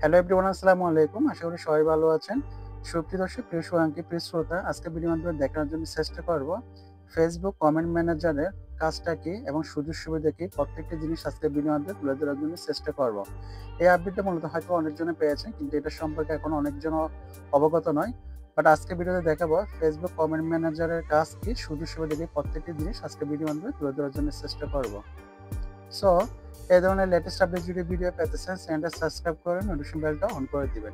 Hello everyone, আসসালামু আলাইকুম। আশা করি সবাই ভালো আছেন। সুপ্রিয় দর্শক, প্রিয় শুভাকাঙ্ক্ষী, প্রিয় শ্রোতা, আজকে ভিডিওর মাধ্যমে দেখানোর জন্য চেষ্টা করব ফেসবুক কমেন্ট ম্যানেজারের কাজটা কি এবং সুযোগ সুবিধা কি, প্রত্যেকটা জিনিস আজকে ভিডিওর মাধ্যমে তুলে ধরার জন্য চেষ্টা করব। এই আপডেটটা মূলত হয়তো অনেকজনে পেয়েছেন, কিন্তু এটা সম্পর্কে এখন অনেকজন অবগত নয়। বাট আজকে ভিডিওতে দেখাবো ফেসবুক কমেন্ট ম্যানেজারের কাজ কি, সুযোগ সুবিধা কি, প্রত্যেকটি জিনিস আজকে ভিডিওর মাধ্যমে তুলে ধরার জন্য চেষ্টা করব। সো এই ধরনের লেটেস্ট আপডেট যদি ভিডিও পেতে চান, চ্যানেলটা সাবস্ক্রাইব করে নোটিফিকেশন বেলটা অন করে দিবেন।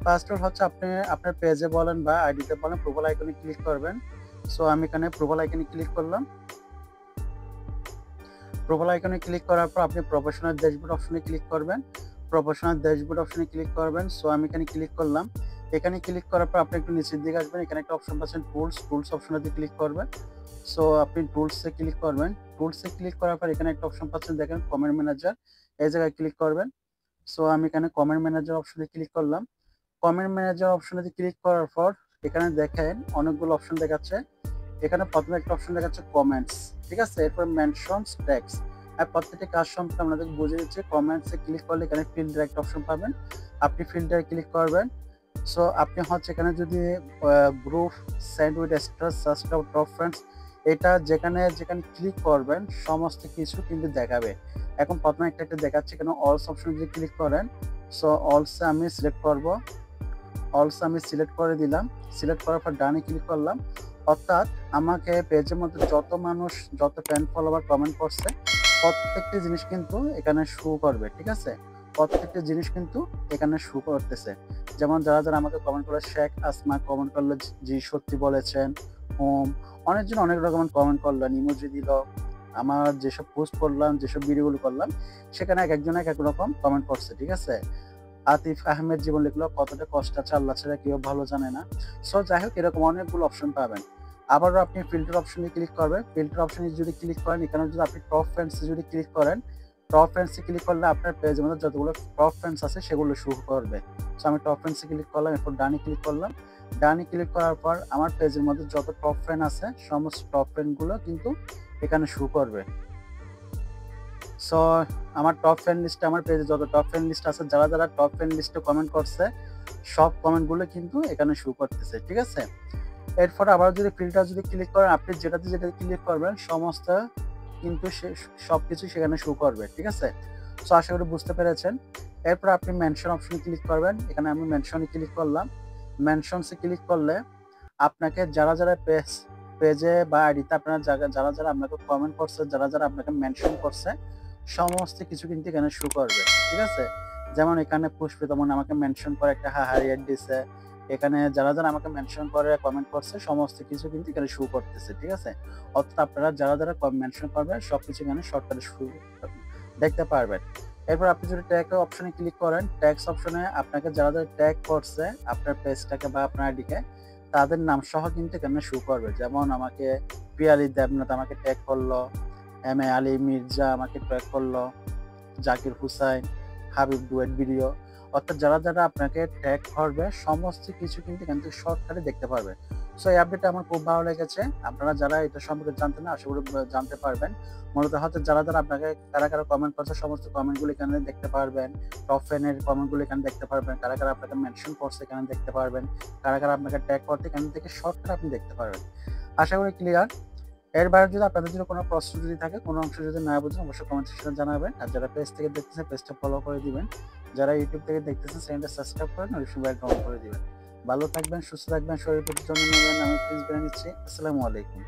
ফার্স্ট হচ্ছে আপনি আপনার পেজে বলেন বা আইডিতে বলেন, প্রোফাইল আইকনে ক্লিক করবেন। সো আমি এখানে প্রোফাইল আইকনে ক্লিক করলাম। প্রোফাইল আইকনে ক্লিক করার পর আপনি প্রফেশনাল ড্যাশবোর্ড অপশনে ক্লিক করবেন। প্রফেশনাল ড্যাশবোর্ড অপশনে ক্লিক করবেন। সো আমি এখানে ক্লিক করলাম। এখানে ক্লিক করার পর আপনি একটু নিচের দিকে আসবেন। এখানে একটা অপশন পাচ্ছেন টুলস অপশনটাতে ক্লিক করবেন। সো আপনি টুলসে ক্লিক করবেন। টুলসে ক্লিক করার পর এখানে একটা অপশন পাচ্ছেন, দেখেন কমেন্ট ম্যানেজার, এই জায়গায় ক্লিক করবেন। সো আমি এখানে কমেন্ট ম্যানেজার অপশনে ক্লিক করলাম। কমেন্ট ম্যানেজার অপশনে ক্লিক করার পর এখানে দেখেন অনেকগুলো অপশন দেখাচ্ছে। এখানে প্রথমে একটা অপশন দেখাচ্ছে কমেন্টস, ঠিক আছে। এরপর মেনশনস টেক্সট। আর প্রত্যেকটি কাজ সম্পর্কে আপনাদের বুঝে দিচ্ছি। কমেন্টসে ক্লিক করলে এখানে ফিল্টার একটা অপশন পাবেন, আপনি ফিল্টারে ক্লিক করবেন। সো আপনি হচ্ছে এখানে যদি group send with status subscribe top friends, এটা যেখানে যেখানে ক্লিক করবেন সমস্ত কিছু কিন্তু দেখাবে। এখন প্রথমে একটা দেখাচ্ছে, কেন অলস অপশন যদি ক্লিক করেন, সো অলসে আমি সিলেক্ট করব। অলসো আমি সিলেক্ট করে দিলাম। সিলেক্ট করার পর ডানে ক্লিক করলাম। অর্থাৎ আমাকে পেজের মধ্যে যত মানুষ, যত ফ্যান ফলোয়ার কমেন্ট করছে, প্রত্যেকটি জিনিস কিন্তু এখানে শো করবে, ঠিক আছে। প্রত্যেকটি জিনিস কিন্তু এখানে শো করতেছে। যেমন যারা যারা আমাকে কমেন্ট করে, শেখ আসমা কমেন্ট করলো জি সত্যি বলেছেন, হোম, অনেকজন অনেক রকম কমেন্ট করলো, ইমোজি দিল। আমার যেসব পোস্ট করলাম, যেসব ভিডিওগুলো করলাম, সেখানে এক একজন এক এক রকম কমেন্ট করছে, ঠিক আছে। আতিফ আহমেদ জীবন লিখলো, কতটা কষ্ট আছে আল্লাহ ছাড়া কেউ ভালো জানে না। সো যাই হোক, এরকম অনেকগুলো অপশন পাবেন। আবারও আপনি ফিল্টার অপশনে ক্লিক করবেন। ফিল্টার অপশনে যদি ক্লিক করেন, এখানে যদি আপনি টপ ফ্রেন্ডসে যদি ক্লিক করেন, টপ ফ্রেন্ডসে ক্লিক করলে আপনার পেজের মধ্যে যতগুলো টপ ফ্রেন্ডস আছে সেগুলো শো করবে। সো আমি টপ ফ্রেন্ডসে ক্লিক করলাম, এরপর ডানে ক্লিক করলাম। ডানে ক্লিক করার পর আমার পেজের মধ্যে যত টপ ফ্রেন্ড আছে সমস্ত টপ ফ্রেন্ডগুলো কিন্তু এখানে শো করবে। সো আমার টপ ফ্রেন্ড লিস্টে, আমার পেজে যত টপ ফ্রেন্ড লিস্ট আছে, যারা যারা টপ ফ্রেন্ড লিস্টে কমেন্ট করছে, সব কমেন্টগুলো কিন্তু এখানে শো করতেছে, ঠিক আছে। এরপর আবার যদি ফিল্টার যদি ক্লিক করেন, আপনি যেটাতে যেটাতে ক্লিক করবেন সমস্ত কিন্তু সব কিছু সেখানে শো করবে, ঠিক আছে। সো আশা করি বুঝতে পেরেছেন। এরপর আপনি মেনশন অপশনে ক্লিক করবেন। এখানে আমি মেনশনে ক্লিক করলাম। মেনশনসে ক্লিক করলে আপনাকে যারা যারা পেজে বা আইডিতে আপনারা যারা যারা আপনাকে কমেন্ট করছে, যারা যারা আপনাকে মেনশন করছে, সমস্ত কিছু কিন্তু এখানে শো করবে, ঠিক আছে। যেমন এখানে পুষ্পিতা মনে আমাকে মেনশন করে একটা হারিয়ার দিছে। এখানে যারা যারা আমাকে মেনশন করে কমেন্ট করছে সমস্ত কিছু কিন্তু এখানে শো করতেছে, ঠিক আছে। অর্থাৎ আপনারা যারা যারা মেনশন করবেন সবকিছু এখানে শর্টকাটে দেখতে পারবেন। এরপর আপনি যদি ট্যাগ অপশনে ক্লিক করেন, ট্যাগস অপশনে আপনাকে যারা যারা ট্যাগ করছে আপনার পেজটাকে বা আপনার আইডিকে, তাদের নাম সহ কিন্তু এখানে শো করবে। যেমন আমাকে পিয়ালি দেবনাথ আমাকে ট্যাগ করলো, এম এ আলী মির্জা আমাকে ট্যাগ করলো, জাকির হুসাইন, হাবিব ডুয়েট ভিডিও। অর্থাৎ যারা যারা আপনাকে ট্যাগ করবে সমস্ত কিছু কিন্তু এখান থেকে শর্টকাটে দেখতে পারবে। সো এই আপডেটটা আমার খুব ভালো লেগেছে। আপনারা যারা এটা সম্পর্কে জানতেন না, আশা করি জানতে পারবেন। মূলত হয়তো যারা যারা আপনাকে কারা কারা কমেন্ট করছে সমস্ত কমেন্টগুলো এখানে দেখতে পারবেন। টপ ফ্যানের কমেন্টগুলো এখানে দেখতে পারবেন। কারা কারা আপনাকে মেনশন করছে এখানে দেখতে পারবেন। কারা কারা আপনাকে ট্যাগ করতে এখান থেকে শর্টকাট আপনি দেখতে পারবেন। আশা করি ক্লিয়ার। এর বাইরে যদি আপনাদের যদি কোনো প্রশ্ন যদি থাকে, কোনো অংশ যদি না বুঝেন, অবশ্যই কমেন্ট সেকশনে জানাবেন। আর যারা পেজ থেকে দেখতেছেন পেজটা ফলো করে দিবেন। যারা ইউটিউব থেকে দেখতেছেন চ্যানেলটা সাবস্ক্রাইব করে নোটিফিকেশন বেলটা অন করে দিবেন। ভালো থাকবেন, সুস্থ থাকবেন, শরীর প্রতি যত্ন নেবেন। আমি প্রিন্স বের নিচ্ছি। আসসালামু আলাইকুম।